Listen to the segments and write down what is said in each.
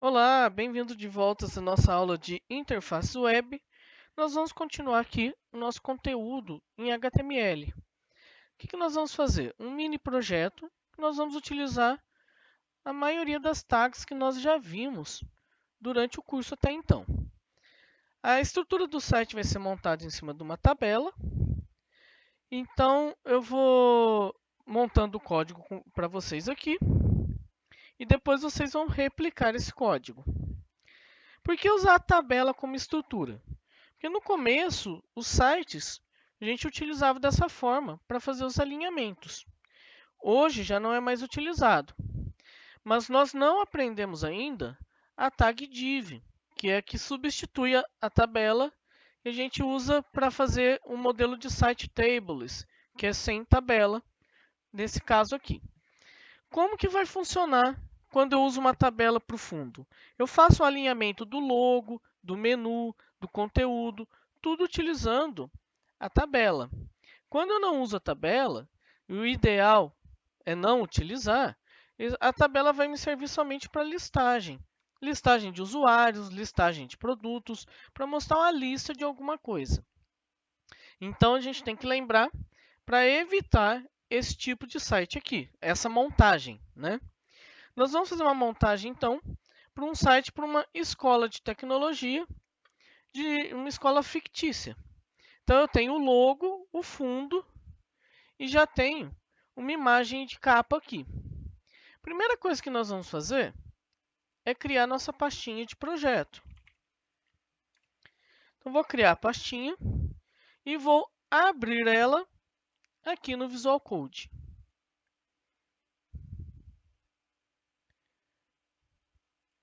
Olá, bem-vindo de volta à nossa aula de interface web. Nós vamos continuar aqui o nosso conteúdo em HTML. O que nós vamos fazer? Um mini projeto que nós vamos utilizar a maioria das tags que nós já vimos durante o curso até então. A estrutura do site vai ser montada em cima de uma tabela. Então, eu vou montando o código para vocês aqui e depois vocês vão replicar esse código. Por que usar a tabela como estrutura? Porque no começo, os sites a gente utilizava dessa forma para fazer os alinhamentos. Hoje já não é mais utilizado. Mas nós não aprendemos ainda a tag div, que é a que substitui a tabela e a gente usa para fazer um modelo de site tables, que é sem tabela, nesse caso aqui. Como que vai funcionar quando eu uso uma tabela para o fundo? Eu faço o alinhamento do logo, do menu, do conteúdo, tudo utilizando a tabela. Quando eu não uso a tabela, e o ideal é não utilizar, a tabela vai me servir somente para listagem. Listagem de usuários, listagem de produtos, para mostrar uma lista de alguma coisa. Então, a gente tem que lembrar para evitar esse tipo de site aqui, essa montagem, né? Nós vamos fazer uma montagem, então, para um site, para uma escola de tecnologia, de uma escola fictícia. Então, eu tenho o logo, o fundo e já tenho uma imagem de capa aqui. Primeira coisa que nós vamos fazer é criar nossa pastinha de projeto. Então, vou criar a pastinha e vou abrir ela aqui no Visual Code.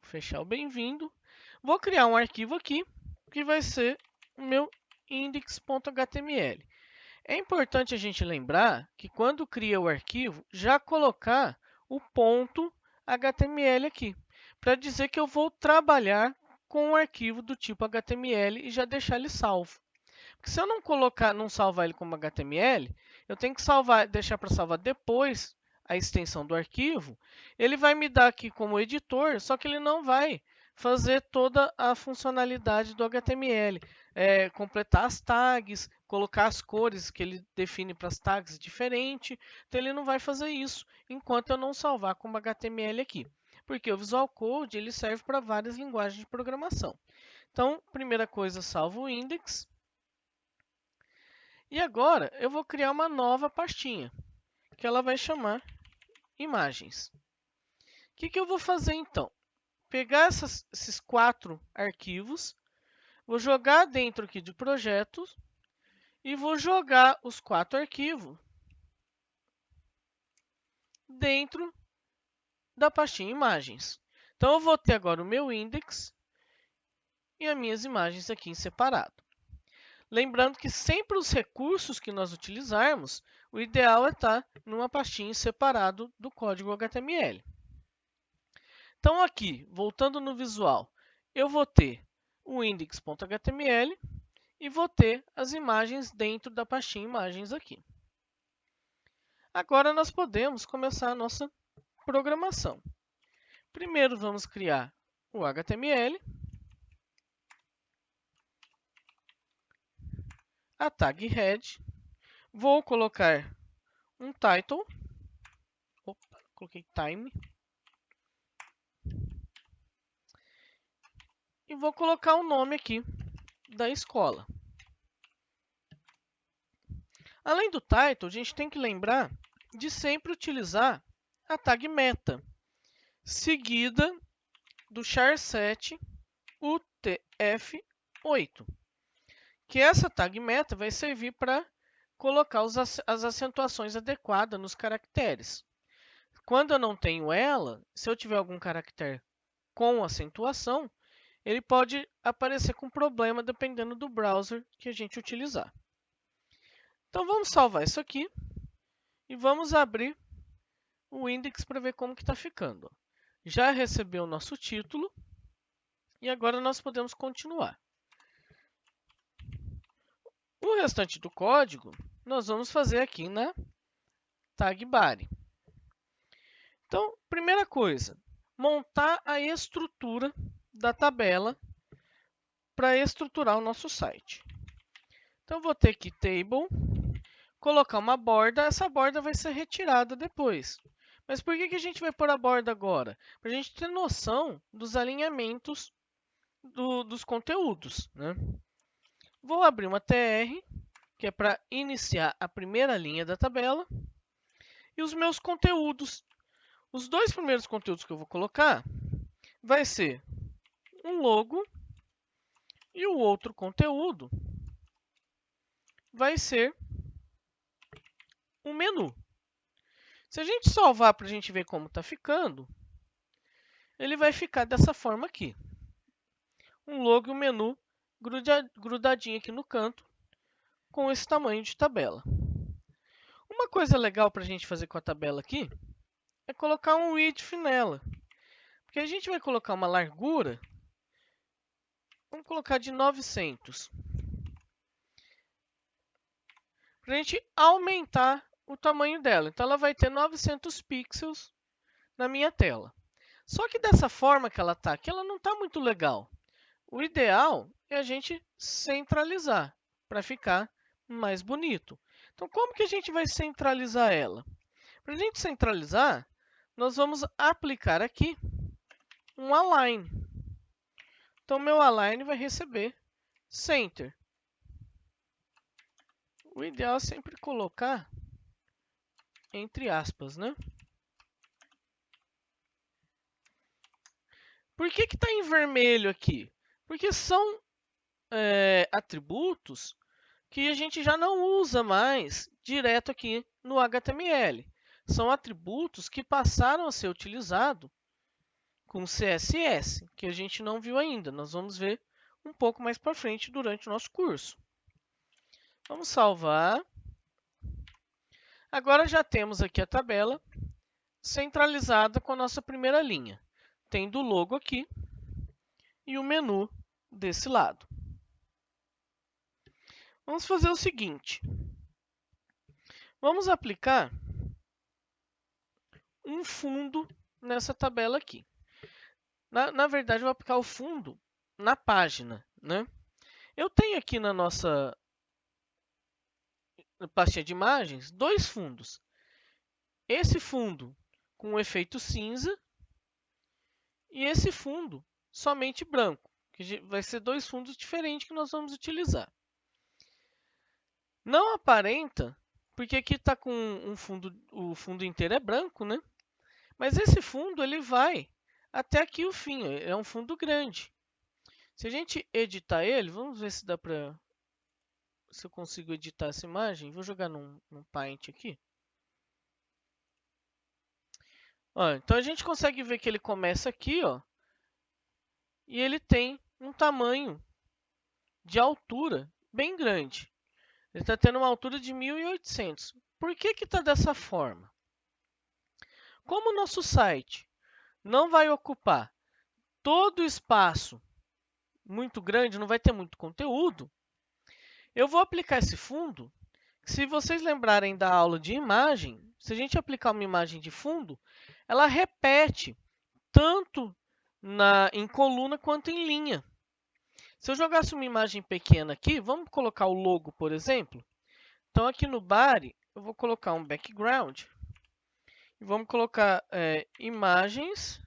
Fechar o bem-vindo. Vou criar um arquivo aqui, que vai ser o meu index.html. É importante a gente lembrar que quando cria o arquivo, já colocar o ponto HTML aqui, para dizer que eu vou trabalhar com um arquivo do tipo HTML e já deixar ele salvo. Porque se eu não salvar ele como HTML, eu tenho que deixar para salvar depois a extensão do arquivo. Ele vai me dar aqui como editor, só que ele não vai fazer toda a funcionalidade do HTML. Completar as tags, colocar as cores que ele define para as tags diferente. Então ele não vai fazer isso enquanto eu não salvar como HTML aqui. Porque o Visual Code ele serve para várias linguagens de programação. Então, primeira coisa, salvo o index. E agora eu vou criar uma nova pastinha, que ela vai chamar imagens. O que eu vou fazer então? Pegar esses 4 arquivos, vou jogar dentro aqui de projetos e vou jogar os 4 arquivos dentro da pastinha imagens. Então eu vou ter agora o meu index e as minhas imagens aqui em separado. Lembrando que sempre os recursos que nós utilizarmos, o ideal é estar numa pastinha separado do código HTML. Então aqui, voltando no visual, eu vou ter o index.html e vou ter as imagens dentro da pastinha imagens aqui. Agora nós podemos começar a nossa programação. Primeiro vamos criar o HTML, a tag head, vou colocar um title, coloquei time, e vou colocar o nome aqui da escola. Além do title, a gente tem que lembrar de sempre utilizar a tag meta, seguida do char7 UTF-8, que essa tag meta vai servir para colocar as acentuações adequadas nos caracteres. Quando eu não tenho ela, se eu tiver algum caractere com acentuação, ele pode aparecer com problema dependendo do browser que a gente utilizar. Então vamos salvar isso aqui e vamos abrir o index para ver como que está ficando. Já recebeu o nosso título e agora nós podemos continuar. O restante do código nós vamos fazer aqui na tag body. Então, primeira coisa, montar a estrutura da tabela para estruturar o nosso site. Então, vou ter aqui Table, colocar uma borda, essa borda vai ser retirada depois. Mas por que a gente vai pôr a borda agora? Para a gente ter noção dos alinhamentos dos conteúdos, né? Vou abrir uma TR, que é para iniciar a primeira linha da tabela. E os meus conteúdos. Os dois primeiros conteúdos que eu vou colocar vai ser um logo e o outro conteúdo vai ser um menu. Se a gente salvar para a gente ver como está ficando, ele vai ficar dessa forma aqui. Um logo e um menu grudadinho aqui no canto, com esse tamanho de tabela. Uma coisa legal para a gente fazer com a tabela aqui é colocar um width nela. Porque a gente vai colocar uma largura, vamos colocar de 900. Para a gente aumentar o tamanho dela. Então, ela vai ter 900 pixels na minha tela. Só que dessa forma que ela está aqui, ela não está muito legal. O ideal é a gente centralizar para ficar mais bonito. Então, como que a gente vai centralizar ela? Para a gente centralizar, nós vamos aplicar aqui um align. Então, meu align vai receber center. O ideal é sempre colocar entre aspas, né? Por que está em vermelho aqui? Porque são atributos que a gente já não usa mais direto aqui no HTML. São atributos que passaram a ser utilizados com CSS, que a gente não viu ainda. Nós vamos ver um pouco mais para frente durante o nosso curso. Vamos salvar. Agora já temos aqui a tabela centralizada com a nossa primeira linha. Tendo o logo aqui e o menu desse lado. Vamos fazer o seguinte. Vamos aplicar um fundo nessa tabela aqui. Na verdade, eu vou aplicar o fundo na página, né? Eu tenho aqui na nossa pastinha de imagens dois fundos. Esse fundo com um efeito cinza e esse fundo somente branco, que vai ser dois fundos diferentes que nós vamos utilizar. Não aparenta, porque aqui está com um fundo, o fundo inteiro é branco, né? Mas esse fundo ele vai até aqui o fim, é um fundo grande. Se a gente editar ele, vamos ver se dá para, se eu consigo editar essa imagem. Vou jogar num Paint aqui. Ó, então a gente consegue ver que ele começa aqui, ó, e ele tem um tamanho de altura bem grande. Ele está tendo uma altura de 1800. Por que está dessa forma? Como o nosso site não vai ocupar todo o espaço muito grande, não vai ter muito conteúdo, eu vou aplicar esse fundo. Se vocês lembrarem da aula de imagem, se a gente aplicar uma imagem de fundo, ela repete tanto em coluna quanto em linha. Se eu jogasse uma imagem pequena aqui, vamos colocar o logo, por exemplo. Então, aqui no body, eu vou colocar um background. E vamos colocar imagens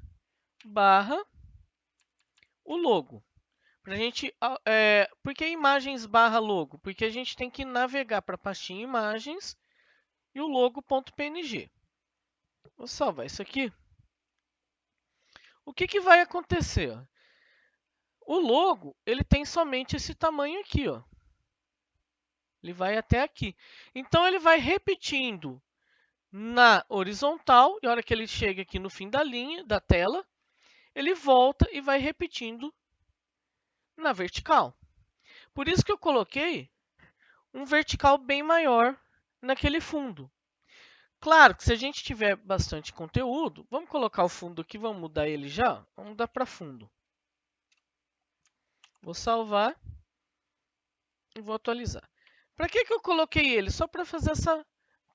barra o logo. Por que imagens barra logo? Porque a gente tem que navegar para a pastinha imagens e o logo.png. Vou salvar isso aqui. O que vai acontecer? O logo ele tem somente esse tamanho aqui, ó. Ele vai até aqui. Então ele vai repetindo na horizontal e a hora que ele chega aqui no fim da linha da tela, ele volta e vai repetindo na vertical. Por isso que eu coloquei um vertical bem maior naquele fundo. Claro que se a gente tiver bastante conteúdo, vamos colocar o fundo aqui, vamos mudar ele já? Vamos mudar para fundo. Vou salvar e vou atualizar. Para que eu coloquei ele? Só para fazer essa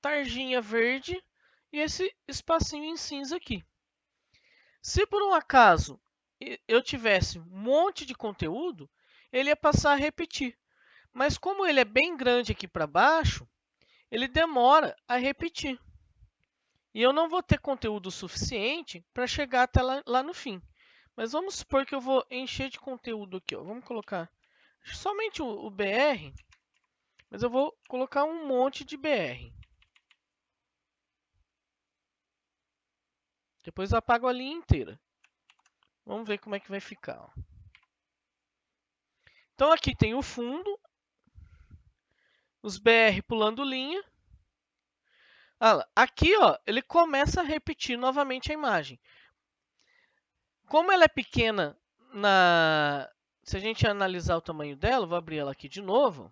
tarjinha verde e esse espacinho em cinza aqui. Se por um acaso eu tivesse um monte de conteúdo, ele ia passar a repetir. Mas como ele é bem grande aqui para baixo, ele demora a repetir. E eu não vou ter conteúdo suficiente para chegar até lá no fim. Mas vamos supor que eu vou encher de conteúdo aqui. Ó. Vamos colocar somente o BR, mas eu vou colocar um monte de BR. Depois eu apago a linha inteira. Vamos ver como é que vai ficar. Ó. Então aqui tem o fundo, os BR pulando linha. Aqui ó, ele começa a repetir novamente a imagem. Como ela é pequena, se a gente analisar o tamanho dela, vou abrir ela aqui de novo.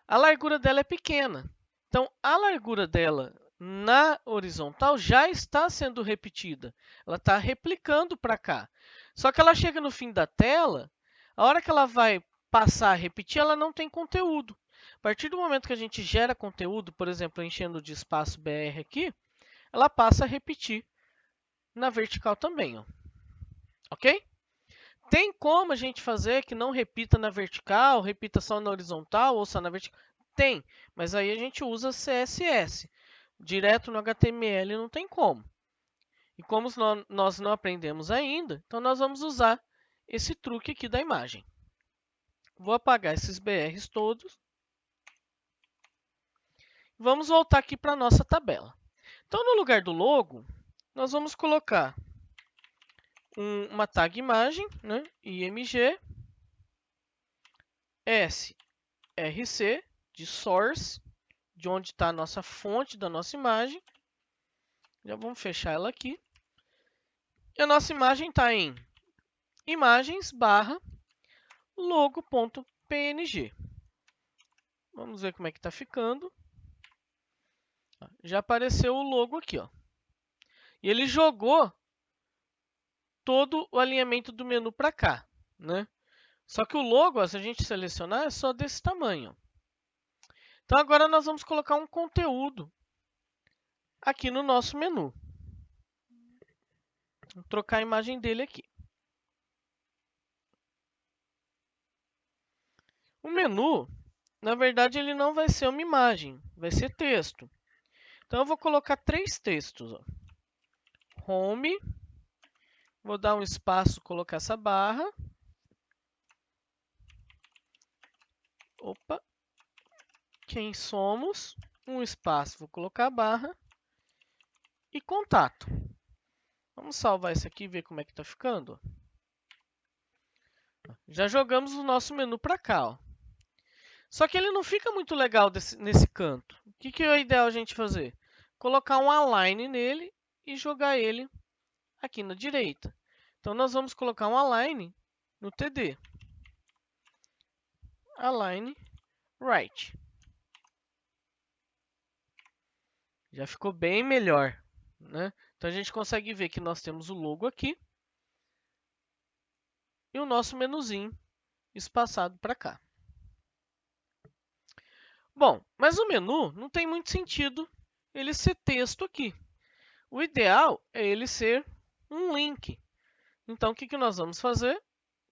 A largura dela é pequena. Então, a largura dela na horizontal já está sendo repetida. Ela está replicando para cá. Só que ela chega no fim da tela, a hora que ela vai passar a repetir, ela não tem conteúdo. A partir do momento que a gente gera conteúdo, por exemplo, enchendo de espaço BR aqui, ela passa a repetir na vertical também. Ó. Ok? Tem como a gente fazer que não repita na vertical, repita só na horizontal ou só na vertical? Tem, mas aí a gente usa CSS. Direto no HTML não tem como. E como nós não aprendemos ainda, então nós vamos usar esse truque aqui da imagem. Vou apagar esses BRs todos. Vamos voltar aqui para a nossa tabela. Então, no lugar do logo, nós vamos colocar uma tag imagem, né? img src de source, de onde está a nossa fonte da nossa imagem. Já vamos fechar ela aqui. E a nossa imagem está em imagens/logo.png. Vamos ver como é que está ficando. Já apareceu o logo aqui, ó. E ele jogou todo o alinhamento do menu para cá, né? Só que o logo, ó, se a gente selecionar, é só desse tamanho. Então agora nós vamos colocar um conteúdo aqui no nosso menu. Vou trocar a imagem dele aqui. O menu, na verdade, ele não vai ser uma imagem, vai ser texto. Então eu vou colocar 3 textos. Ó. Home, vou dar um espaço, colocar essa barra. Opa. Quem somos? Um espaço, vou colocar a barra. E contato. Vamos salvar isso aqui e ver como é que está ficando. Já jogamos o nosso menu para cá. Ó. Só que ele não fica muito legal nesse canto. O que é o ideal a gente fazer? Colocar um align nele e jogar ele aqui na direita. Então, nós vamos colocar um align no TD. Align right. Já ficou bem melhor. Né? Então, a gente consegue ver que nós temos o logo aqui. E o nosso menuzinho espaçado para cá. Bom, mas o menu não tem muito sentido ele ser texto aqui. O ideal é ele ser um link. Então, o que nós vamos fazer?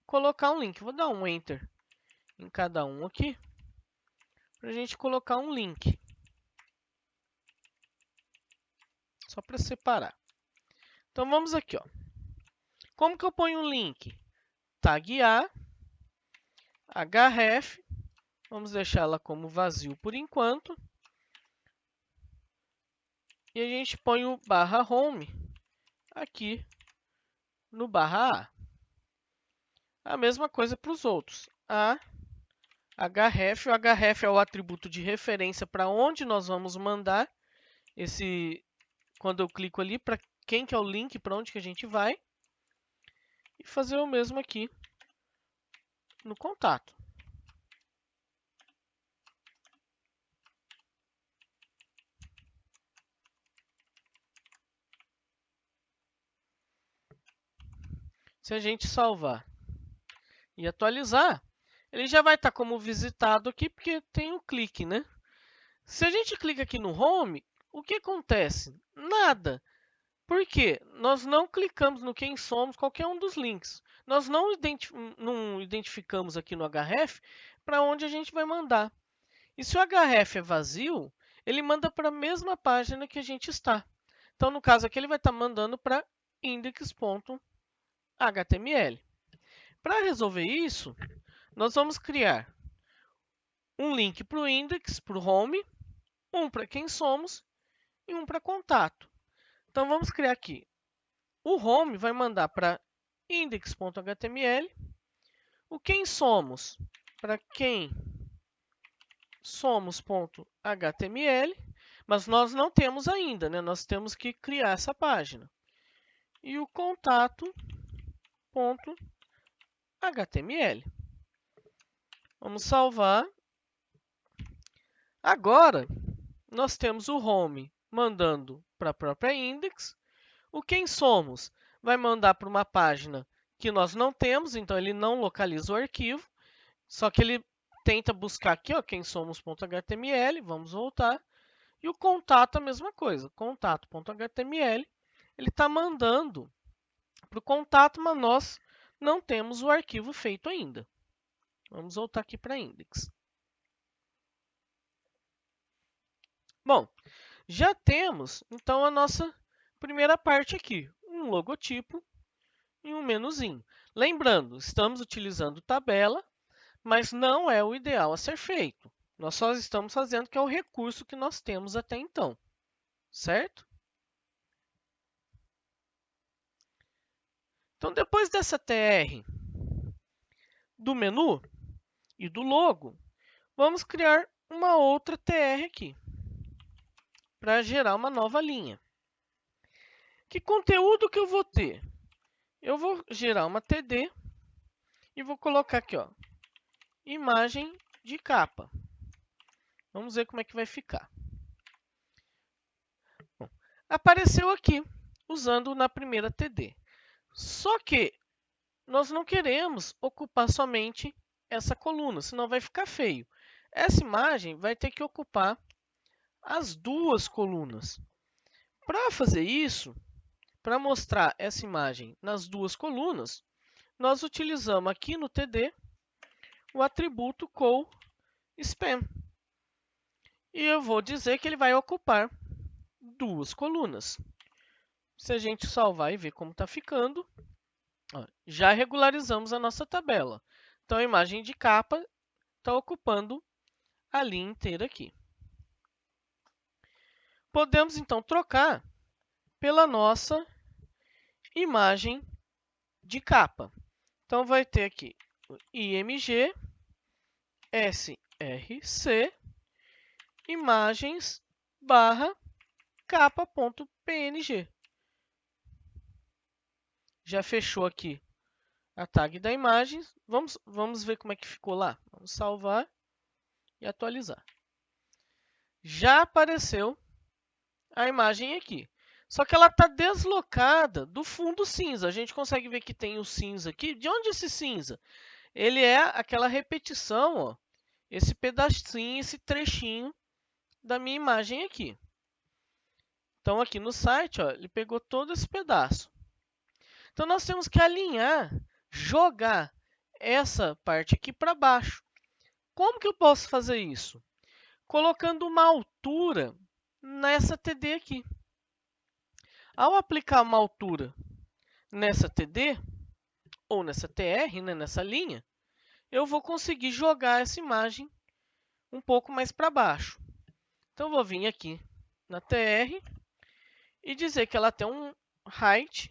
Colocar um link. Vou dar um Enter em cada um aqui, para a gente colocar um link. Só para separar. Então, vamos aqui. Ó. Como que eu ponho um link? Tag A, href, vamos deixar ela como vazio por enquanto. E a gente põe o /home aqui no /a. A mesma coisa para os outros. href, o href é o atributo de referência para onde nós vamos mandar quando eu clico ali, para quem que é o link, para onde que a gente vai. E fazer o mesmo aqui no contato. Se a gente salvar e atualizar, ele já vai estar como visitado aqui, porque tem um clique, né? Se a gente clica aqui no Home, o que acontece? Nada. Por quê? Nós não clicamos no quem somos, qualquer um dos links. Nós não identificamos aqui no href para onde a gente vai mandar. E se o href é vazio, ele manda para a mesma página que a gente está. Então, no caso aqui, ele vai estar mandando para index.html. Para resolver isso, nós vamos criar um link para o index, para o home, um para quem somos e um para contato. Então, vamos criar aqui. O home vai mandar para index.html, o quem somos para quem somos.html, mas nós não temos ainda, né? Nós temos que criar essa página. E o contato.html. Vamos salvar. Agora, nós temos o home mandando para a própria index. O quem somos vai mandar para uma página que nós não temos, então ele não localiza o arquivo. Só que ele tenta buscar aqui, ó, quem somos.html. Vamos voltar. E o contato, a mesma coisa. Contato.html. Ele está mandando para o contato, mas nós não temos o arquivo feito ainda. Vamos voltar aqui para a index. Bom, já temos, então, a nossa primeira parte aqui. Um logotipo e um menuzinho. Lembrando, estamos utilizando tabela, mas não é o ideal a ser feito. Nós só estamos fazendo que é o recurso que nós temos até então, certo? Então, depois dessa TR do menu e do logo, vamos criar uma outra TR aqui, para gerar uma nova linha. Que conteúdo que eu vou ter? Eu vou gerar uma TD e vou colocar aqui, ó, imagem de capa. Vamos ver como é que vai ficar. Bom, apareceu aqui, usando na primeira TD. Só que nós não queremos ocupar somente essa coluna, senão vai ficar feio. Essa imagem vai ter que ocupar as duas colunas. Para fazer isso, para mostrar essa imagem nas duas colunas, nós utilizamos aqui no TD o atributo ColSpan. E eu vou dizer que ele vai ocupar duas colunas. Se a gente salvar e ver como está ficando, ó, já regularizamos a nossa tabela. Então, a imagem de capa está ocupando a linha inteira aqui. Podemos, então, trocar pela nossa imagem de capa. Então, vai ter aqui o img src imagens barra capa.png. Já fechou aqui a tag da imagem. Vamos ver como é que ficou lá. Vamos salvar e atualizar. Já apareceu a imagem aqui. Só que ela está deslocada do fundo cinza. A gente consegue ver que tem o cinza aqui. De onde é esse cinza? Ele é aquela repetição, ó, esse pedacinho, esse trechinho da minha imagem aqui. Então, aqui no site, ó, ele pegou todo esse pedaço. Então, nós temos que alinhar, jogar essa parte aqui para baixo. Como que eu posso fazer isso? Colocando uma altura nessa TD aqui. Ao aplicar uma altura nessa TD, ou nessa TR, né, nessa linha, eu vou conseguir jogar essa imagem um pouco mais para baixo. Então, eu vou vir aqui na TR e dizer que ela tem um height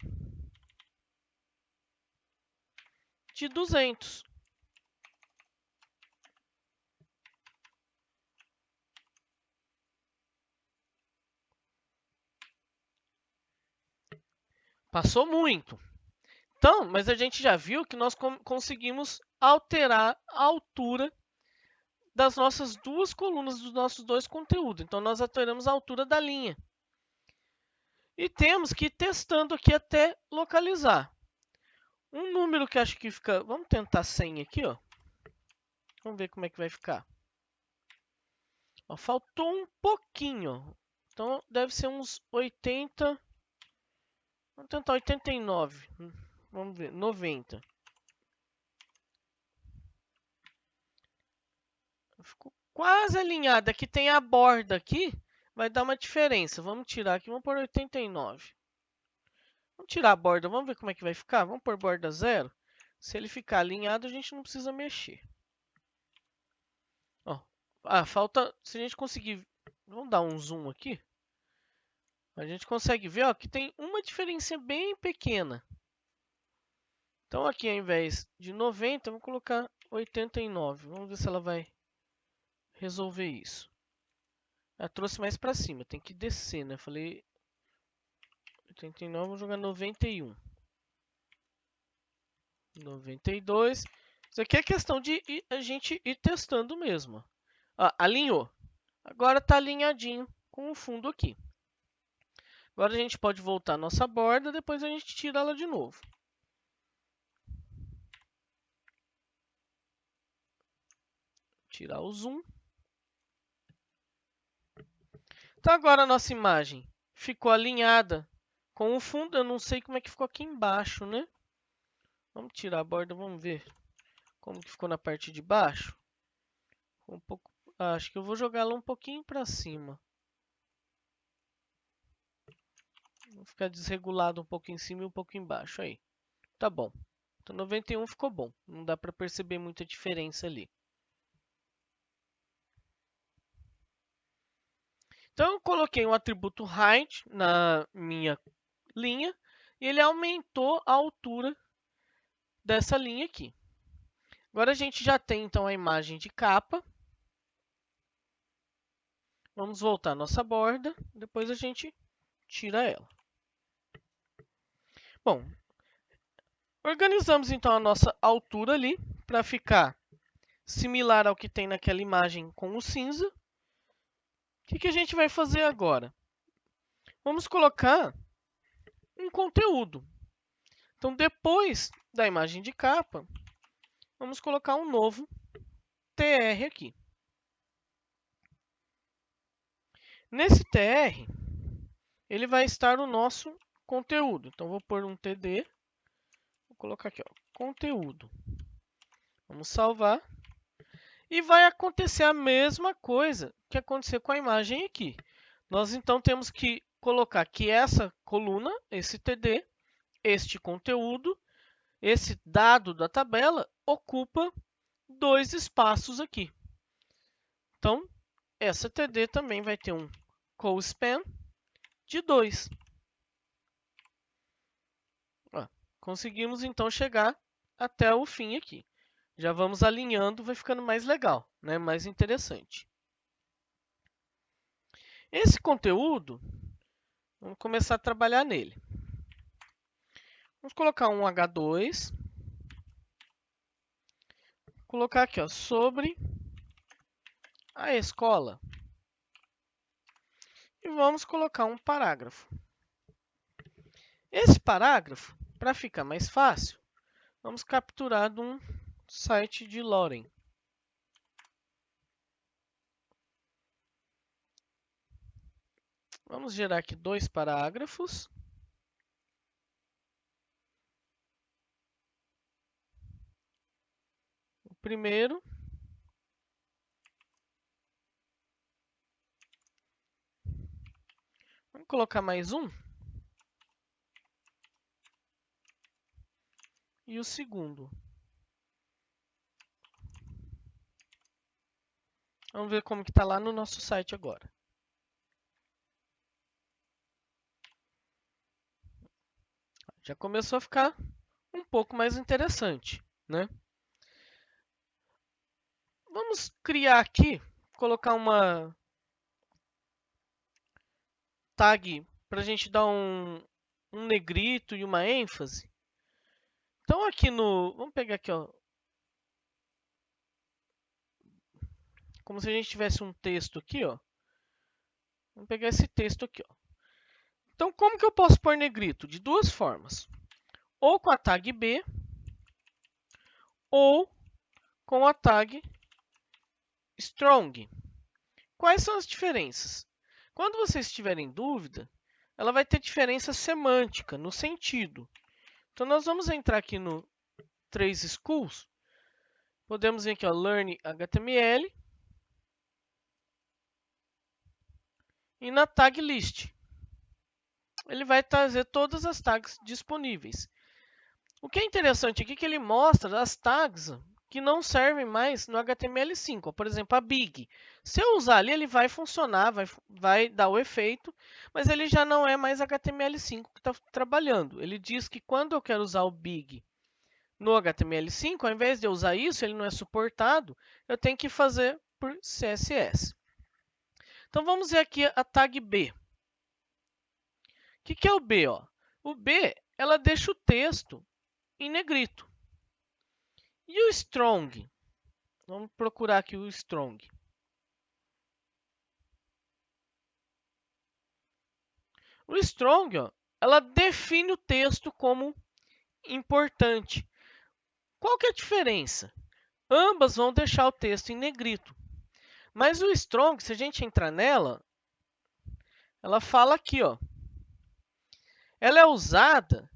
de 200. Passou muito. Então, mas a gente já viu que nós conseguimos alterar a altura das nossas duas colunas, dos nossos dois conteúdos. Então, nós alteramos a altura da linha. E temos que ir testando aqui até localizar. Um número que acho que fica... Vamos tentar 100 aqui, ó. Vamos ver como é que vai ficar. Ó, faltou um pouquinho. Então, deve ser uns 80 Vamos tentar 89. Vamos ver, 90. Ficou quase alinhado. Aqui tem a borda aqui, vai dar uma diferença. Vamos tirar aqui, vamos pôr 89. Vamos tirar a borda, vamos ver como é que vai ficar. Vamos pôr borda 0. Se ele ficar alinhado, a gente não precisa mexer. Ó, falta, se a gente conseguir, vamos dar um zoom aqui. A gente consegue ver, ó, que tem uma diferença bem pequena. Então aqui, ao invés de 90, vamos colocar 89. Vamos ver se ela vai resolver isso. Ela trouxe mais para cima, tem que descer, né? Falei 89, vou jogar 91. 92. Isso aqui é questão de a gente ir testando mesmo. Alinhou. Agora está alinhadinho com o fundo aqui. Agora a gente pode voltar a nossa borda, depois a gente tira ela de novo. Tirar o zoom. Então agora a nossa imagem ficou alinhada com o fundo. Eu não sei como é que ficou aqui embaixo, né? Vamos tirar a borda, vamos ver como que ficou na parte de baixo. Um pouco, acho que eu vou jogar ela um pouquinho para cima. Vou ficar desregulado um pouco em cima e um pouco embaixo. Aí, tá bom. Então 91 ficou bom. Não dá para perceber muita diferença ali. Então eu coloquei um atributo height na minha linha e ele aumentou a altura dessa linha aqui. Agora a gente já tem então a imagem de capa. Vamos voltar à nossa borda, depois a gente tira ela. Bom, organizamos então a nossa altura ali para ficar similar ao que tem naquela imagem com o cinza. O que a gente vai fazer agora? Vamos colocar um conteúdo. Então, depois da imagem de capa, vamos colocar um novo TR aqui. Nesse TR, ele vai estar o nosso conteúdo. Então, vou pôr um TD. Vou colocar aqui, ó, conteúdo. Vamos salvar. E vai acontecer a mesma coisa que aconteceu com a imagem aqui. Nós, então, temos que colocar que essa coluna, esse TD, este conteúdo, esse dado da tabela, ocupa 2 espaços aqui. Então, essa TD também vai ter um co-span de 2. Conseguimos, então, chegar até o fim aqui. Já vamos alinhando, vai ficando mais legal, né? Mais interessante. Esse conteúdo, vamos começar a trabalhar nele. Vamos colocar um H2. Colocar aqui, ó, sobre a escola. E vamos colocar um parágrafo. Esse parágrafo, para ficar mais fácil, vamos capturar de um site de Loren. Vamos gerar aqui 2 parágrafos. O primeiro. Vamos colocar mais um. E o segundo. Vamos ver como que está lá no nosso site agora. Já começou a ficar um pouco mais interessante, né? Vamos criar aqui, colocar uma tag para a gente dar um negrito e uma ênfase. Então aqui no, vamos pegar aqui, ó, como se a gente tivesse um texto aqui, ó. Vamos pegar esse texto aqui, ó. Então como que eu posso pôr negrito? De duas formas. Ou com a tag B, ou com a tag strong. Quais são as diferenças? Quando vocês tiverem dúvida, ela vai ter diferença semântica, no sentido. Então, nós vamos entrar aqui no 3 Schools. Podemos vir aqui, ó, Learn HTML. E na tag list, ele vai trazer todas as tags disponíveis. O que é interessante aqui é que ele mostra as tags que não servem mais no HTML5. Por exemplo, a big. Se eu usar ali, ele vai funcionar, vai dar o efeito, mas ele já não é mais HTML5 que está trabalhando. Ele diz que quando eu quero usar o big no HTML5, ao invés de eu usar isso, ele não é suportado, eu tenho que fazer por CSS. Então, vamos ver aqui a tag B. O que é o B? Ó? O B, ela deixa o texto em negrito. E o strong? Vamos procurar aqui o strong. O strong, ó, ela define o texto como importante. Qual que é a diferença? Ambas vão deixar o texto em negrito. Mas o strong, se a gente entrar nela, ela fala aqui, ó. Ela é usada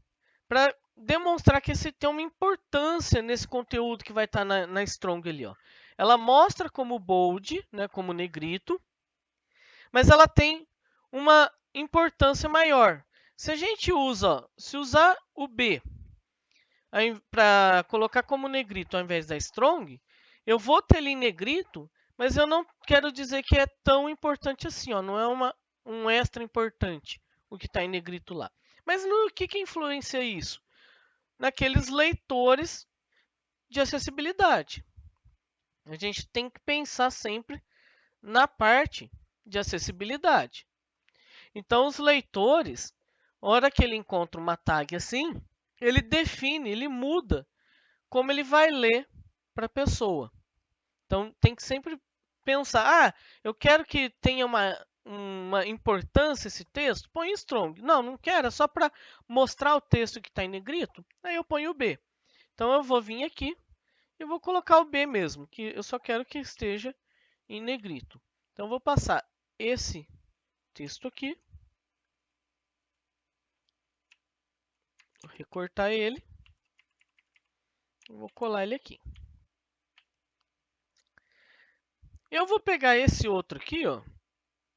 para demonstrar que esse tem uma importância nesse conteúdo que vai estar na strong ali, ó. Ela mostra como bold, né, como negrito, mas ela tem uma importância maior. Se a gente se usar o B para colocar como negrito ao invés da strong, eu vou ter ele em negrito, mas eu não quero dizer que é tão importante assim, ó, não é um extra importante o que está em negrito lá. Mas no que influencia isso? Naqueles leitores de acessibilidade. A gente tem que pensar sempre na parte de acessibilidade. Então, os leitores, na hora que ele encontra uma tag assim, ele define, ele muda como ele vai ler para a pessoa. Então, tem que sempre pensar, eu quero que tenha uma importância esse texto, põe strong. Não quero, é só para mostrar o texto que está em negrito, aí eu ponho o B. Então, eu vou vir aqui e vou colocar o B mesmo, que eu só quero que esteja em negrito. Então, eu vou passar esse texto aqui, vou recortar ele, vou colar ele aqui. Eu vou pegar esse outro aqui, ó,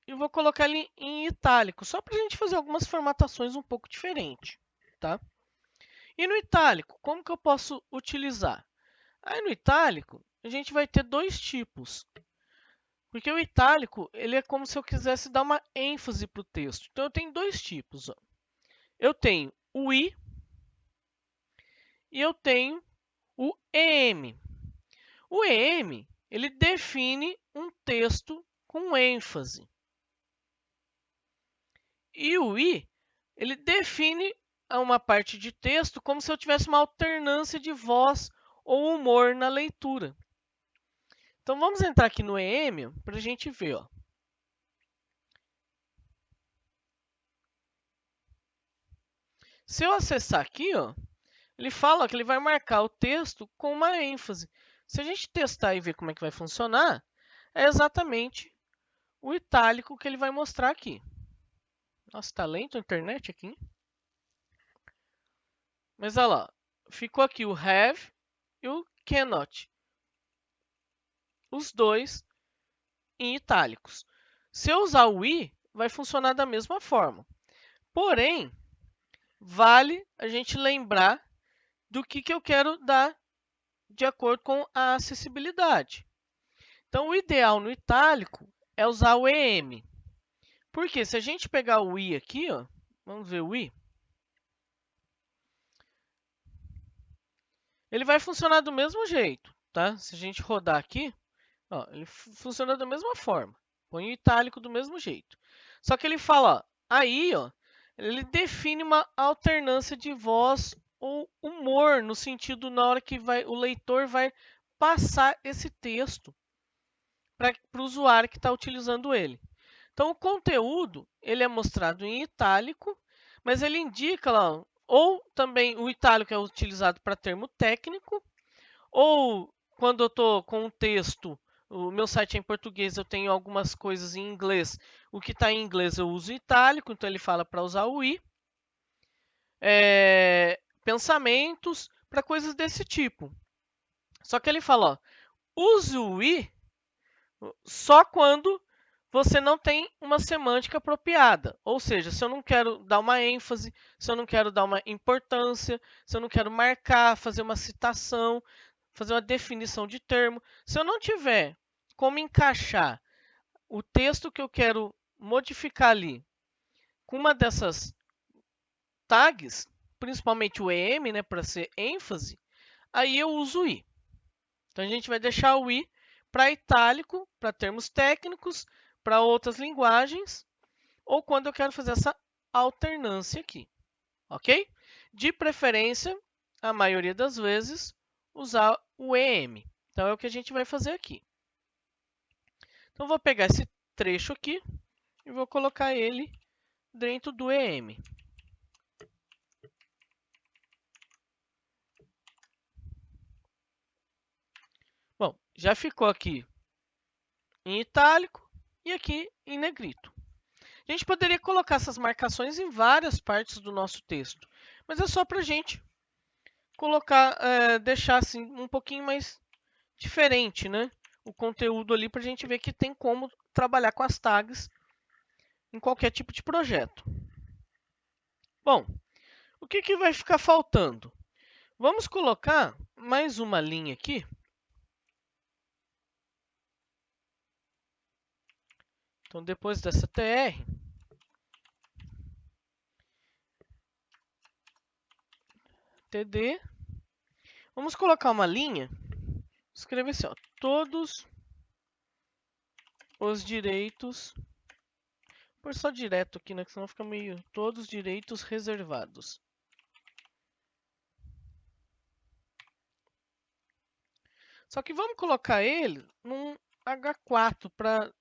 e vou colocar ele em itálico, só para a gente fazer algumas formatações um pouco diferentes, tá? E no itálico, como que eu posso utilizar? Aí no itálico, a gente vai ter dois tipos. Porque o itálico, ele é como se eu quisesse dar uma ênfase para o texto. Então, eu tenho dois tipos. Ó. Eu tenho o I e eu tenho o EM. O EM, ele define um texto com ênfase. E o I, ele define uma parte de texto como se eu tivesse uma alternância de voz ou humor na leitura. Então, vamos entrar aqui no EM para a gente ver. Ó. Se eu acessar aqui, ó, ele fala que ele vai marcar o texto com uma ênfase. Se a gente testar e ver como é que vai funcionar, é exatamente o itálico que ele vai mostrar aqui. Nossa, tá lento a internet aqui. Hein? Mas olha lá, ficou aqui o have e o cannot. Os dois em itálicos. Se eu usar o i, vai funcionar da mesma forma. Porém, vale a gente lembrar do que eu quero dar de acordo com a acessibilidade. Então, o ideal no itálico é usar o EM. Porque se a gente pegar o I aqui, ó, vamos ver o I, ele vai funcionar do mesmo jeito, tá? Se a gente rodar aqui, ó, ele funciona da mesma forma. Põe o itálico do mesmo jeito. Só que ele fala, ó, aí, ó, ele define uma alternância de voz ou humor, no sentido na hora que o leitor vai passar esse texto para o usuário que está utilizando ele. Então, o conteúdo ele é mostrado em itálico, mas ele indica lá, ou também o itálico é utilizado para termo técnico, ou quando eu estou com um texto O meu site é em português, eu tenho algumas coisas em inglês. O que está em inglês eu uso itálico, então ele fala para usar o i. Pensamentos, para coisas desse tipo. Só que ele fala, ó, use o i só quando você não tem uma semântica apropriada. Ou seja, se eu não quero dar uma ênfase, se eu não quero dar uma importância, se eu não quero marcar, fazer uma citação, fazer uma definição de termo, se eu não tiver como encaixar o texto que eu quero modificar ali com uma dessas tags, principalmente o EM, né, para ser ênfase, aí eu uso o i. Então a gente vai deixar o i para itálico, para termos técnicos, para outras linguagens, ou quando eu quero fazer essa alternância aqui, ok? De preferência, a maioria das vezes, usar o EM. Então é o que a gente vai fazer aqui. Então vou pegar esse trecho aqui e vou colocar ele dentro do EM. Bom, já ficou aqui em itálico e aqui em negrito. A gente poderia colocar essas marcações em várias partes do nosso texto, mas é só para a gente colocar, deixar assim um pouquinho mais diferente, né? O conteúdo ali para a gente ver que tem como trabalhar com as tags em qualquer tipo de projeto. Bom, o que vai ficar faltando? Vamos colocar mais uma linha aqui. Então, depois dessa TR, TD, vamos colocar uma linha, escrever assim, ó, todos os direitos, por só direto aqui, né, que senão fica meio, todos os direitos reservados. Só que vamos colocar ele num H4 para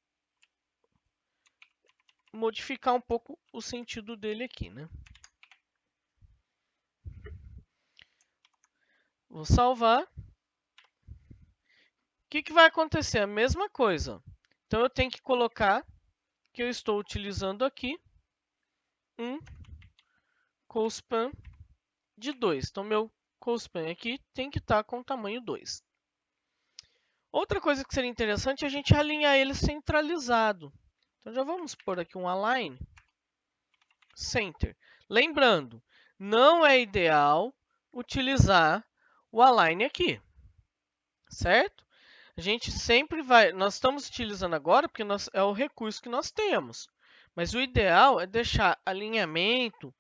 modificar um pouco o sentido dele aqui, né? Vou salvar. O que vai acontecer? A mesma coisa. Então eu tenho que colocar que eu estou utilizando aqui um cospan de 2. Então meu cospan aqui tem que estar com tamanho 2. Outra coisa que seria interessante é a gente alinhar ele centralizado. Então já vamos pôr aqui um align center. Lembrando, não é ideal utilizar o align aqui, certo? A gente sempre vai, nós estamos utilizando agora porque é o recurso que nós temos. Mas o ideal é deixar alinhamento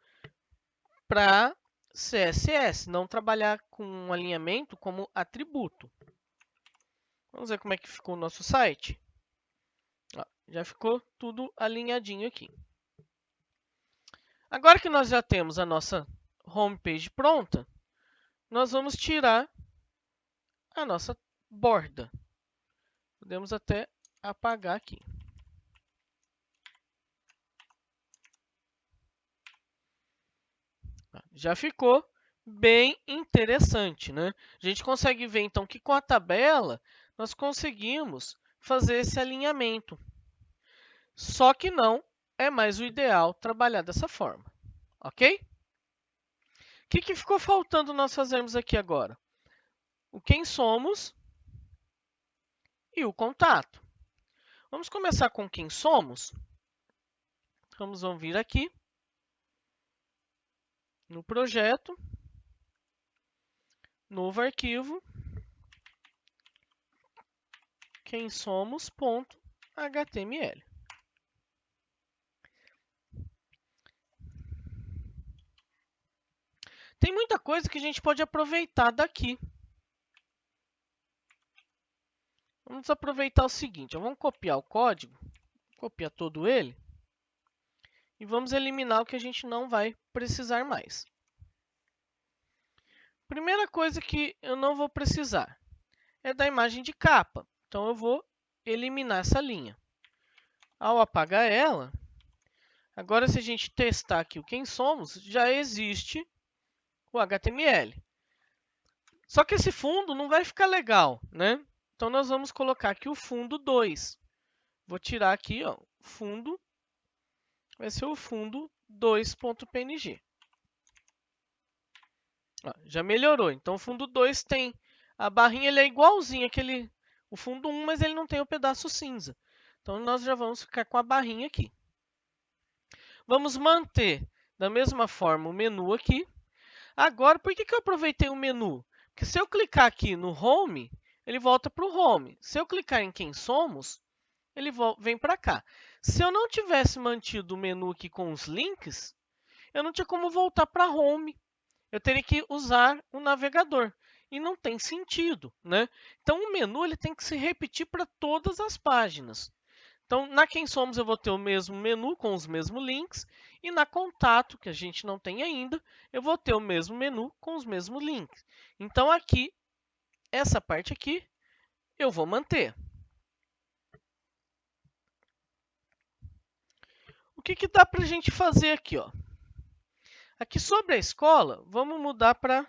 para CSS, não trabalhar com um alinhamento como atributo. Vamos ver como é que ficou o nosso site. Ó, já ficou tudo alinhadinho aqui. Agora que nós já temos a nossa homepage pronta, nós vamos tirar a nossa borda. Podemos até apagar aqui. Já ficou bem interessante, né? A gente consegue ver então que com a tabela nós conseguimos fazer esse alinhamento. Só que não é mais o ideal trabalhar dessa forma, ok? O que ficou faltando nós fazermos aqui agora? O quem somos e o contato. Vamos começar com quem somos. Vamos vir aqui no projeto, novo arquivo, quem somos.html. Tem muita coisa que a gente pode aproveitar daqui. Vamos aproveitar o seguinte, vamos copiar o código, copiar todo ele, e vamos eliminar o que a gente não vai precisar mais. Primeira coisa que eu não vou precisar é da imagem de capa, então eu vou eliminar essa linha. Ao apagar ela, agora se a gente testar aqui o quem somos, já existe o HTML. Só que esse fundo não vai ficar legal, né? Então, nós vamos colocar aqui o fundo 2. Vou tirar aqui, ó, fundo, vai ser o fundo 2.png. Já melhorou. Então, o fundo 2 tem a barrinha, ele é igualzinho aquele, o fundo 1, mas ele não tem o pedaço cinza. Então, nós já vamos ficar com a barrinha aqui. Vamos manter da mesma forma o menu aqui. Agora, por que eu aproveitei o menu? Porque se eu clicar aqui no Home, ele volta para o Home. Se eu clicar em Quem Somos, ele vem para cá. Se eu não tivesse mantido o menu aqui com os links, eu não tinha como voltar para Home. Eu teria que usar o navegador. E não tem sentido, né? Então, o menu ele tem que se repetir para todas as páginas. Então, na Quem Somos, eu vou ter o mesmo menu com os mesmos links. E na Contato, que a gente não tem ainda, eu vou ter o mesmo menu com os mesmos links. Então, aqui, essa parte aqui, eu vou manter. O que dá para a gente fazer aqui? Ó? Aqui sobre a escola, vamos mudar para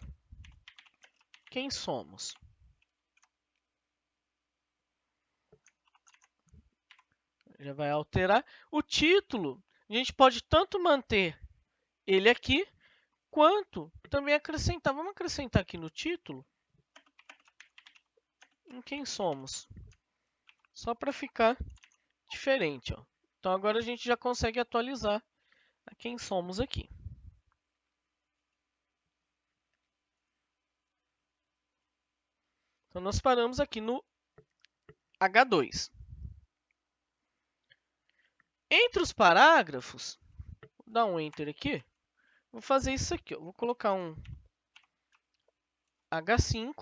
Quem Somos. Já vai alterar. O título, a gente pode tanto manter ele aqui, quanto também acrescentar. Vamos acrescentar aqui no título em Quem Somos. Só para ficar diferente. Ó. Então, agora a gente já consegue atualizar a Quem Somos aqui. Então, nós paramos aqui no H2. Entre os parágrafos, vou dar um Enter aqui. Vou fazer isso aqui. Ó. Vou colocar um H5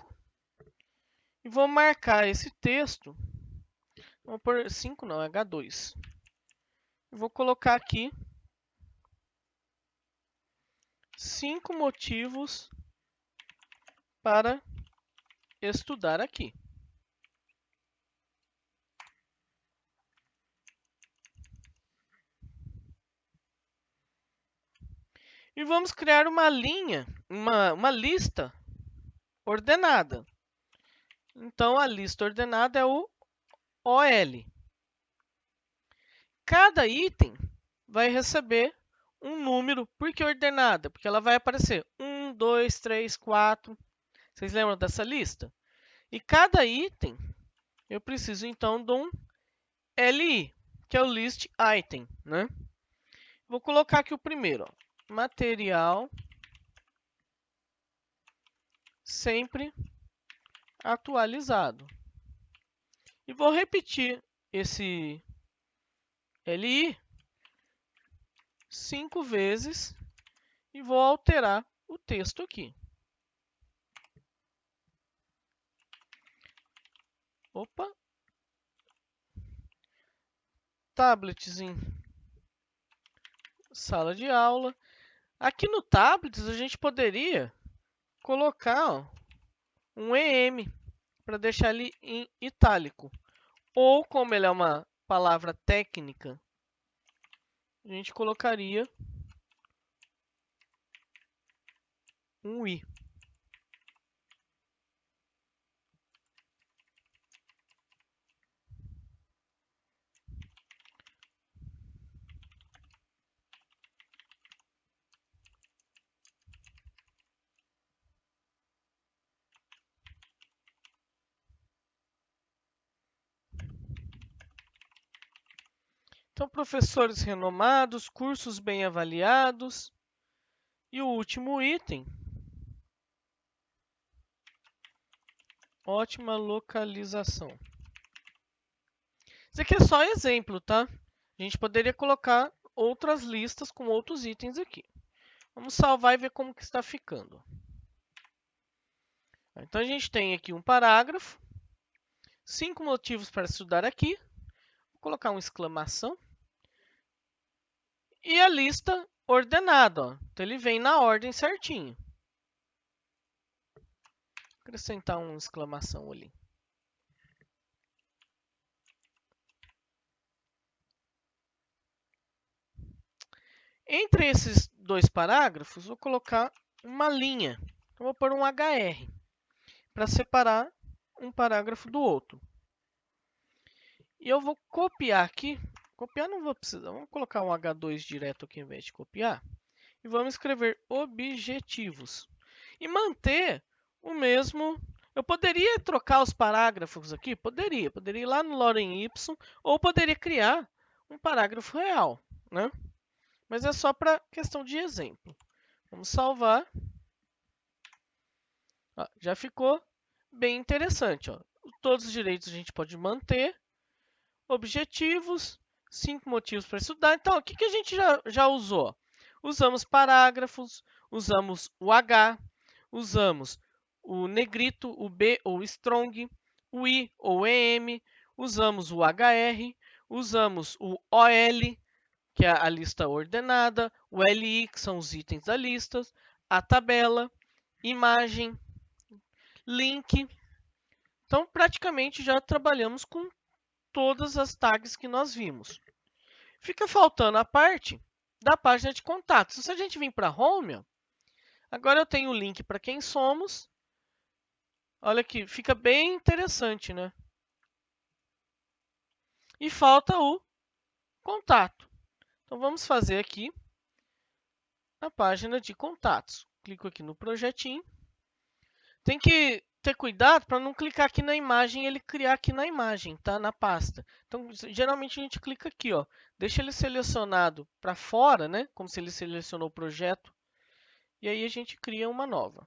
e vou marcar esse texto. Vou pôr 5 não, H2. Vou colocar aqui 5 motivos para estudar aqui. E vamos criar uma linha, uma lista ordenada. Então, a lista ordenada é o OL. Cada item vai receber um número. Por que ordenada? Porque ela vai aparecer 1, 2, 3, 4. Vocês lembram dessa lista? E cada item, eu preciso então de um LI, que é o List Item. Né? Vou colocar aqui o primeiro. Ó. Material sempre atualizado. E vou repetir esse LI 5 vezes e vou alterar o texto aqui. Opa! Tablets em sala de aula. Aqui no Tablets a gente poderia colocar ó, um EM para deixar ele em itálico. Ou, como ele é uma palavra técnica, a gente colocaria um I. Então, professores renomados, cursos bem avaliados. E o último item, ótima localização. Isso aqui é só exemplo, tá? A gente poderia colocar outras listas com outros itens aqui. Vamos salvar e ver como que está ficando. Então, a gente tem aqui um parágrafo. 5 motivos para estudar aqui. Vou colocar uma exclamação. E a lista ordenada. Ó. Então, ele vem na ordem certinho. Vou acrescentar uma exclamação ali. Entre esses dois parágrafos, vou colocar uma linha. Então, vou pôr um HR para separar um parágrafo do outro. E eu vou copiar aqui. Copiar não vou precisar. Vamos colocar um H2 direto aqui em vez de copiar. E vamos escrever objetivos. E manter o mesmo. Eu poderia trocar os parágrafos aqui? Poderia. Poderia ir lá no lorem ipsum ou poderia criar um parágrafo real, né? Mas é só para questão de exemplo. Vamos salvar. Ó, já ficou bem interessante. Ó. Todos os direitos a gente pode manter. Objetivos, 5 motivos para estudar. Então, o que a gente já usou? Usamos parágrafos, usamos o H, usamos o negrito, o B ou strong, o I ou EM, usamos o HR, usamos o OL, que é a lista ordenada, o LI, que são os itens da lista, a tabela, imagem, link. Então, praticamente já trabalhamos com todas as tags que nós vimos. Fica faltando a parte da página de contatos. Se a gente vir para Home, ó, agora eu tenho o link para quem somos. Olha aqui, fica bem interessante, né? E falta o contato. Então vamos fazer aqui a página de contatos. Clico aqui no projetinho. Tem que ter cuidado para não clicar aqui na imagem e ele criar aqui na imagem, tá? Na pasta. Então, geralmente a gente clica aqui, ó. Deixa ele selecionado para fora, né? Como se ele selecionou o projeto. E aí a gente cria uma nova.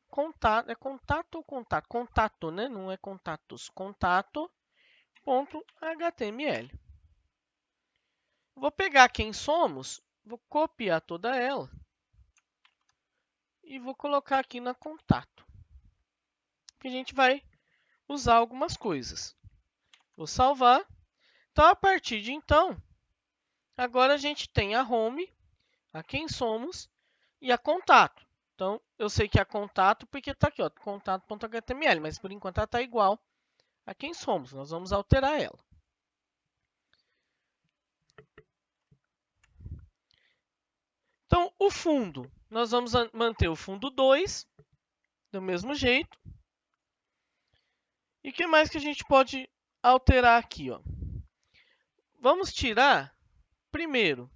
Contato, é contato ou contato? Contato, né? Não é contatos. Contato.html. Vou pegar quem somos, vou copiar toda ela e vou colocar aqui na contato. Que a gente vai usar algumas coisas. Vou salvar. Então, a partir de então, agora a gente tem a home, a quem somos e a contato. Então, eu sei que é contato porque está aqui, ó, contato.html, mas por enquanto ela está igual a quem somos. Nós vamos alterar ela. Então, o fundo, nós vamos manter o fundo 2, do mesmo jeito. E o que mais que a gente pode alterar aqui? Ó? Vamos tirar, primeiro,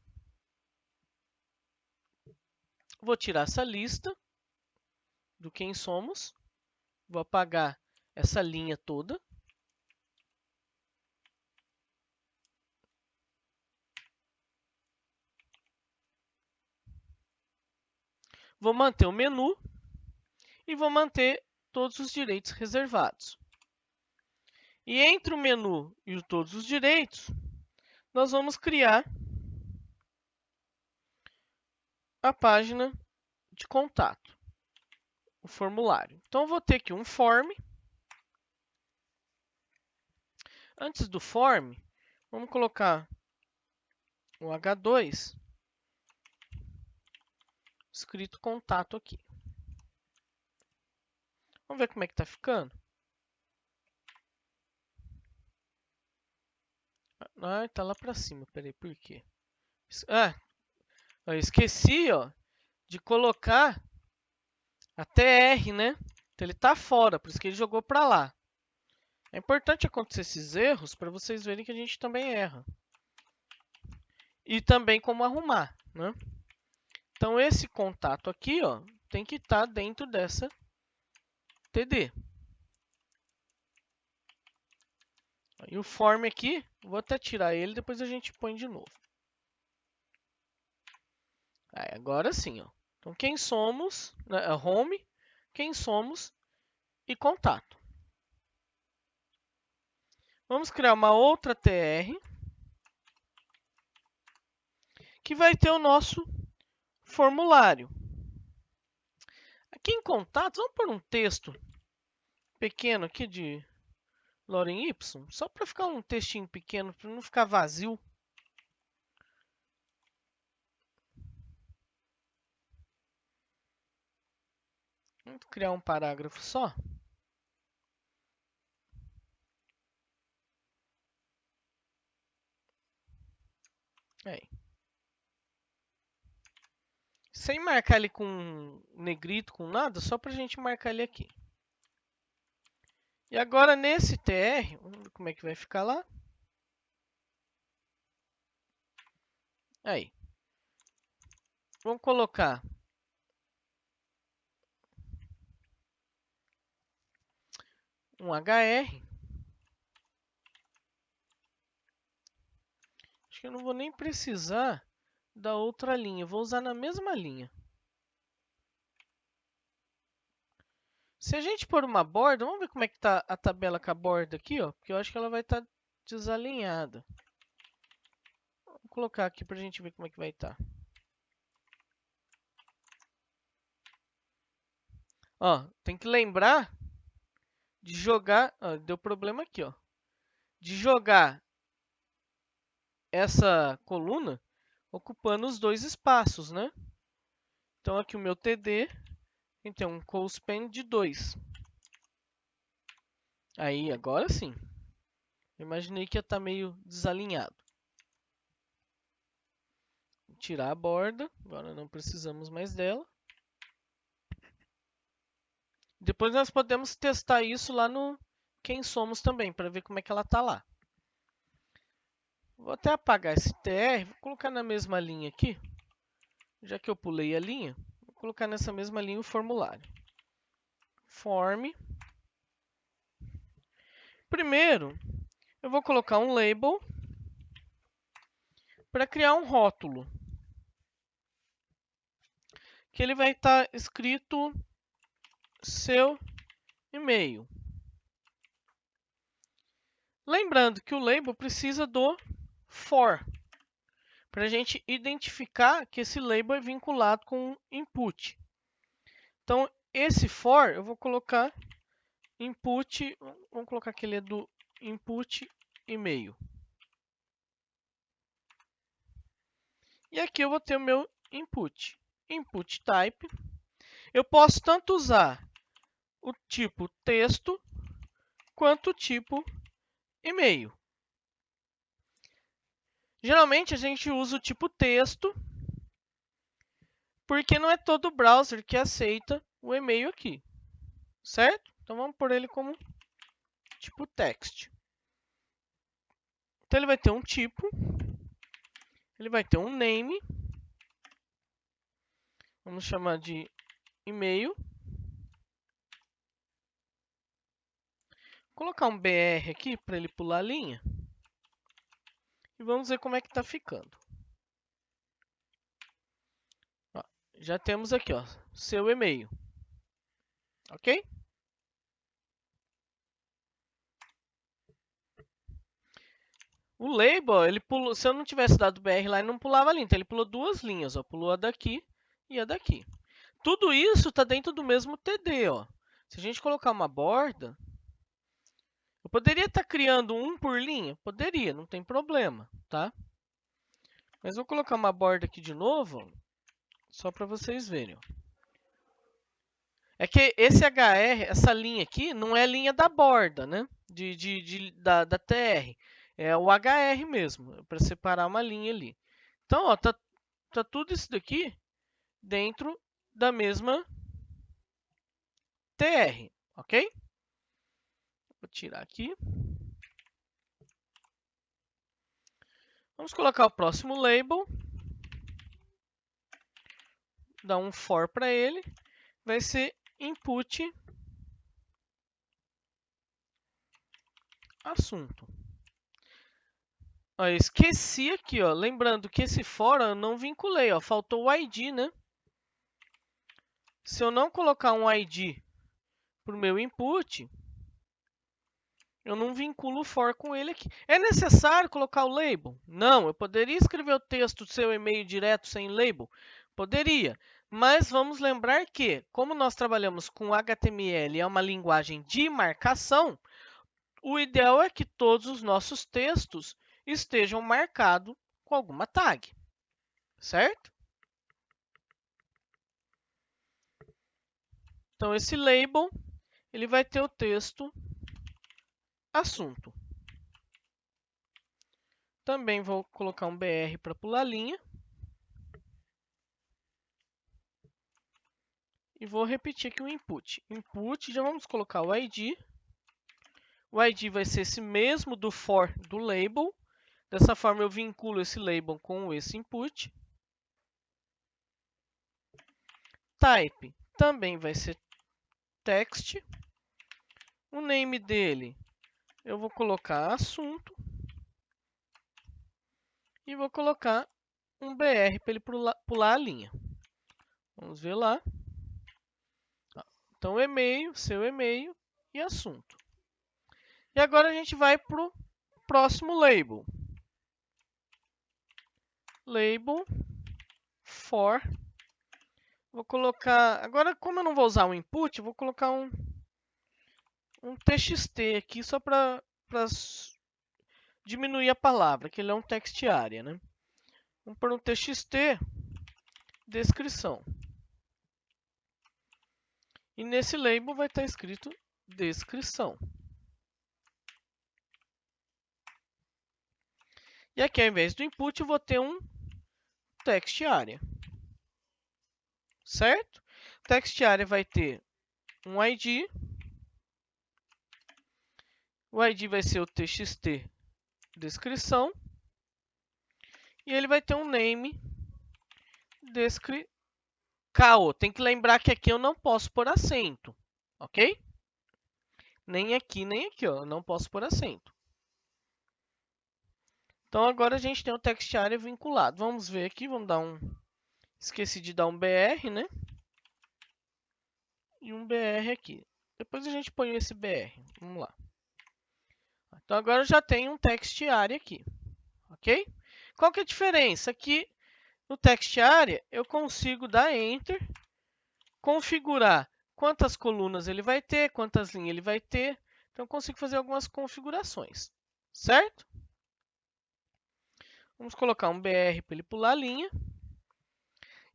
vou tirar essa lista do quem somos. Vou apagar essa linha toda. Vou manter o menu e vou manter todos os direitos reservados. E entre o menu e todos os direitos, nós vamos criar a página de contato, o formulário. Então, eu vou ter aqui um form. Antes do form, vamos colocar o H2 escrito contato aqui. Vamos ver como é que está ficando. Ah, está lá para cima. Peraí, por quê? Ah, eu esqueci, ó, de colocar a TR, né? Então ele está fora, por isso que ele jogou para lá. É importante acontecer esses erros para vocês verem que a gente também erra. E também como arrumar, né? Então esse contato aqui, ó, tem que estar dentro dessa TD. E o form aqui, vou até tirar ele, depois a gente põe de novo. Aí, agora sim, ó. Então quem somos, né, home, quem somos e contato. Vamos criar uma outra TR que vai ter o nosso formulário. Aqui em contatos, vamos pôr um texto pequeno aqui de lorem ipsum, só para ficar um textinho pequeno, para não ficar vazio. Vamos criar um parágrafo só. Aí. Sem marcar ele com negrito, com nada, só para a gente marcar ele aqui. E agora nesse TR, vamos ver como é que vai ficar lá. Aí. Vamos colocar um HR. Acho que eu não vou nem precisar da outra linha. Vou usar na mesma linha. Se a gente pôr uma borda, vamos ver como é que está a tabela com a borda aqui, ó, porque eu acho que ela vai estar desalinhada. Vou colocar aqui para a gente ver como é que vai estar. Ó, tem que lembrar de jogar, ó, deu problema aqui, ó, de jogar essa coluna ocupando os dois espaços, né? Então aqui o meu TD tem um cospan de 2. Aí, agora sim. Imaginei que ia estar meio desalinhado. Vou tirar a borda, agora não precisamos mais dela. Depois nós podemos testar isso lá no Quem Somos também, para ver como é que ela está lá. Vou até apagar esse TR, vou colocar na mesma linha aqui. Já que eu pulei a linha, vou colocar nessa mesma linha o formulário. Form. Primeiro, eu vou colocar um label para criar um rótulo. Que ele vai estar escrito seu e-mail. Lembrando que o label precisa do for, para a gente identificar que esse label é vinculado com input. Então, esse for eu vou colocar input, vamos colocar que ele é do input e-mail. E aqui eu vou ter o meu input. Input type. Eu posso tanto usar o tipo texto quanto o tipo e-mail. Geralmente a gente usa o tipo texto, porque não é todo browser que aceita o e-mail aqui, certo? Então vamos pôr ele como tipo text. Então ele vai ter um tipo, ele vai ter um name, vamos chamar de e-mail. Vou colocar um BR aqui para ele pular a linha. E vamos ver como é que está ficando. Ó, já temos aqui, ó, seu e-mail. Ok? O label, ele pulou, se eu não tivesse dado BR lá, ele não pulava a linha. Então ele pulou duas linhas, ó, pulou a daqui e a daqui. Tudo isso está dentro do mesmo TD, ó. Se a gente colocar uma borda, eu poderia estar criando um por linha? Poderia, não tem problema, tá? Mas vou colocar uma borda aqui de novo, ó, só para vocês verem. Ó. É que esse HR, essa linha aqui, não é a linha da borda, né? Da TR. É o HR mesmo, para separar uma linha ali. Então, ó, tá tudo isso daqui dentro da mesma TR, ok? Vou tirar aqui. Vamos colocar o próximo label. Dar um for para ele. Vai ser input assunto. Ó, esqueci aqui, ó. Lembrando que esse for eu não vinculei, ó. Faltou o ID, né? Se eu não colocar um ID para o meu input, eu não vinculo o for com ele aqui. É necessário colocar o label? Não, eu poderia escrever o texto do seu e-mail direto sem label? Poderia, mas vamos lembrar que, como nós trabalhamos com HTML, é uma linguagem de marcação, o ideal é que todos os nossos textos estejam marcados com alguma tag, certo? Então, esse label ele vai ter o texto assunto. Também vou colocar um BR para pular linha. E vou repetir aqui o input. Input, já vamos colocar o ID. O ID vai ser esse mesmo do for do label. Dessa forma eu vinculo esse label com esse input. Type também vai ser text. O name dele eu vou colocar assunto. E vou colocar um BR para ele pular a linha. Vamos ver lá. Então, e-mail, seu e-mail e assunto. E agora a gente vai para o próximo label. Label for. Vou colocar... Agora, como eu não vou usar um input, eu vou colocar um TXT aqui só para diminuir a palavra, que ele é um text area, né? Vamos pôr um TXT descrição. E nesse label vai estar escrito descrição. E aqui, ao invés do input, eu vou ter um text area. Certo? Text area vai ter um ID. O ID vai ser o txt descrição. E ele vai ter um name descrição. Tem que lembrar que aqui eu não posso pôr acento. Ok? Nem aqui, nem aqui. Ó, eu não posso pôr acento. Então, agora a gente tem o text area vinculado. Vamos ver aqui. Vamos dar um... Esqueci de dar um BR, né? E um BR aqui. Depois a gente põe esse BR. Vamos lá. Então, agora eu já tenho um text area aqui. Ok? Qual que é a diferença? Aqui no text area, eu consigo dar Enter, configurar quantas colunas ele vai ter, quantas linhas ele vai ter. Então, eu consigo fazer algumas configurações. Certo? Vamos colocar um BR para ele pular a linha.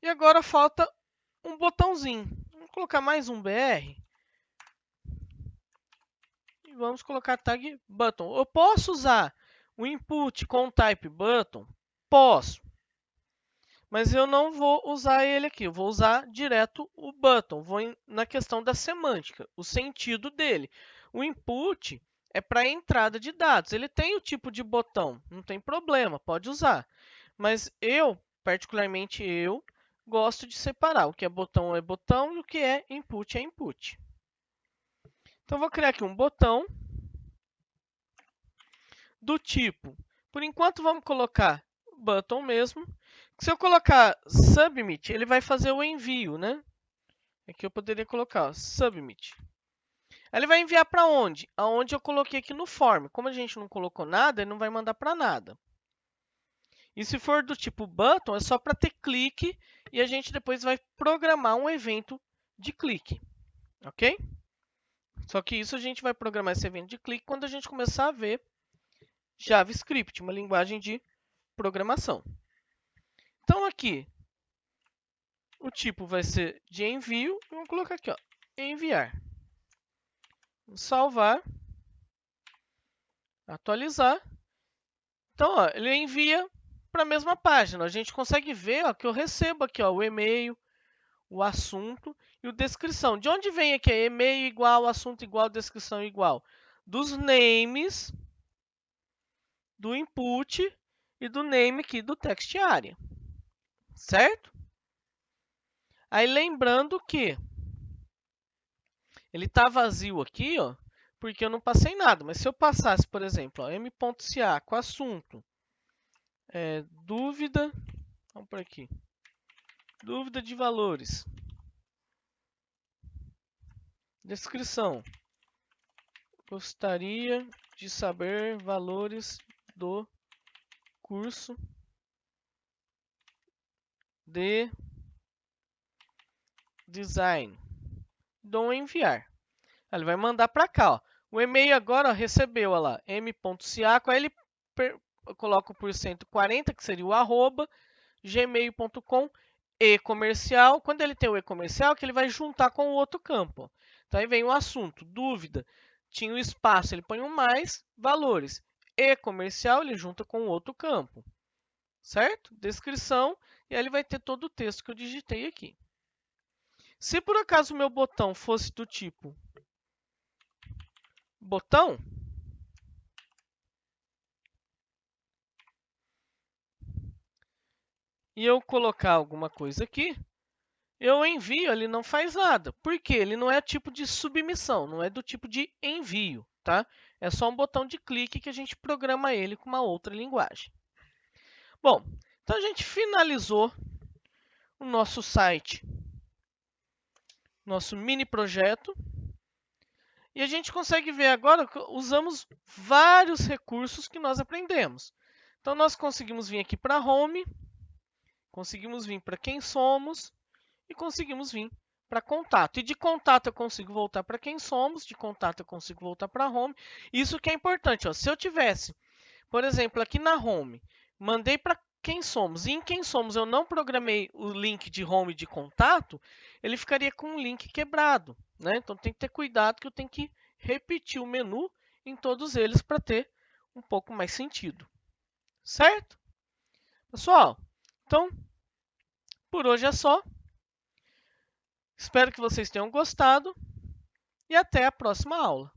E agora falta um botãozinho. Vamos colocar mais um BR. E vamos colocar tag button. Eu posso usar o input com type button? Posso. Mas eu não vou usar ele aqui. Eu vou usar direto o button. Vou na questão da semântica, o sentido dele. O input é para a entrada de dados. Ele tem o tipo de botão. Não tem problema, pode usar. Mas eu, particularmente eu, gosto de separar. O que é botão e o que é input. Então, eu vou criar aqui um botão do tipo, por enquanto vamos colocar button mesmo. Se eu colocar submit, ele vai fazer o envio, né? Aqui eu poderia colocar ó, submit. Ele vai enviar para onde? Aonde eu coloquei aqui no form. Como a gente não colocou nada, ele não vai mandar para nada. E se for do tipo button, é só para ter clique e a gente depois vai programar um evento de clique. Ok? Só que isso a gente vai programar esse evento de clique quando a gente começar a ver JavaScript, uma linguagem de programação. Então, aqui, o tipo vai ser de envio. Vamos colocar aqui, ó, enviar. Vamos salvar. Atualizar. Então, ó, ele envia para a mesma página. A gente consegue ver ó, que eu recebo aqui ó, o e-mail, o assunto e o descrição. De onde vem aqui? E-mail igual, assunto igual, descrição igual. Dos names, do input e do name aqui do text area. Certo? Aí lembrando que ele está vazio aqui, ó, porque eu não passei nada. Mas se eu passasse, por exemplo, ó, m.ca com assunto, dúvida, vamos por aqui, dúvida de valores, descrição, gostaria de saber valores do curso de design. Dou enviar. Ele vai mandar para cá. Ó. O e-mail agora ó, recebeu ó lá, m.ca, aí ele coloca o porcento 40, que seria o arroba, gmail.com, e-comercial. Quando ele tem o e-comercial, que ele vai juntar com o outro campo. Ó. Então aí vem o assunto, dúvida, tinha o espaço, ele põe um mais, valores. E-comercial, ele junta com o outro campo. Certo? Descrição, e aí ele vai ter todo o texto que eu digitei aqui. Se por acaso o meu botão fosse do tipo botão, e eu colocar alguma coisa aqui, eu envio, ele não faz nada. Por quê? Ele não é tipo de submissão, não é do tipo de envio, tá? É só um botão de clique que a gente programa ele com uma outra linguagem. Bom, então a gente finalizou o nosso site, nosso mini projeto. E a gente consegue ver agora que usamos vários recursos que nós aprendemos. Então, nós conseguimos vir aqui para Home, conseguimos vir para Quem Somos e conseguimos vir para Contato. E de Contato eu consigo voltar para Quem Somos, de Contato eu consigo voltar para Home. Isso que é importante. Ó, se eu tivesse, por exemplo, aqui na Home, mandei para Quem Somos e em Quem Somos eu não programei o link de Home de Contato, ele ficaria com um link quebrado, né? Então tem que ter cuidado que eu tenho que repetir o menu em todos eles para ter um pouco mais sentido. Certo? Pessoal, então por hoje é só. Espero que vocês tenham gostado e até a próxima aula.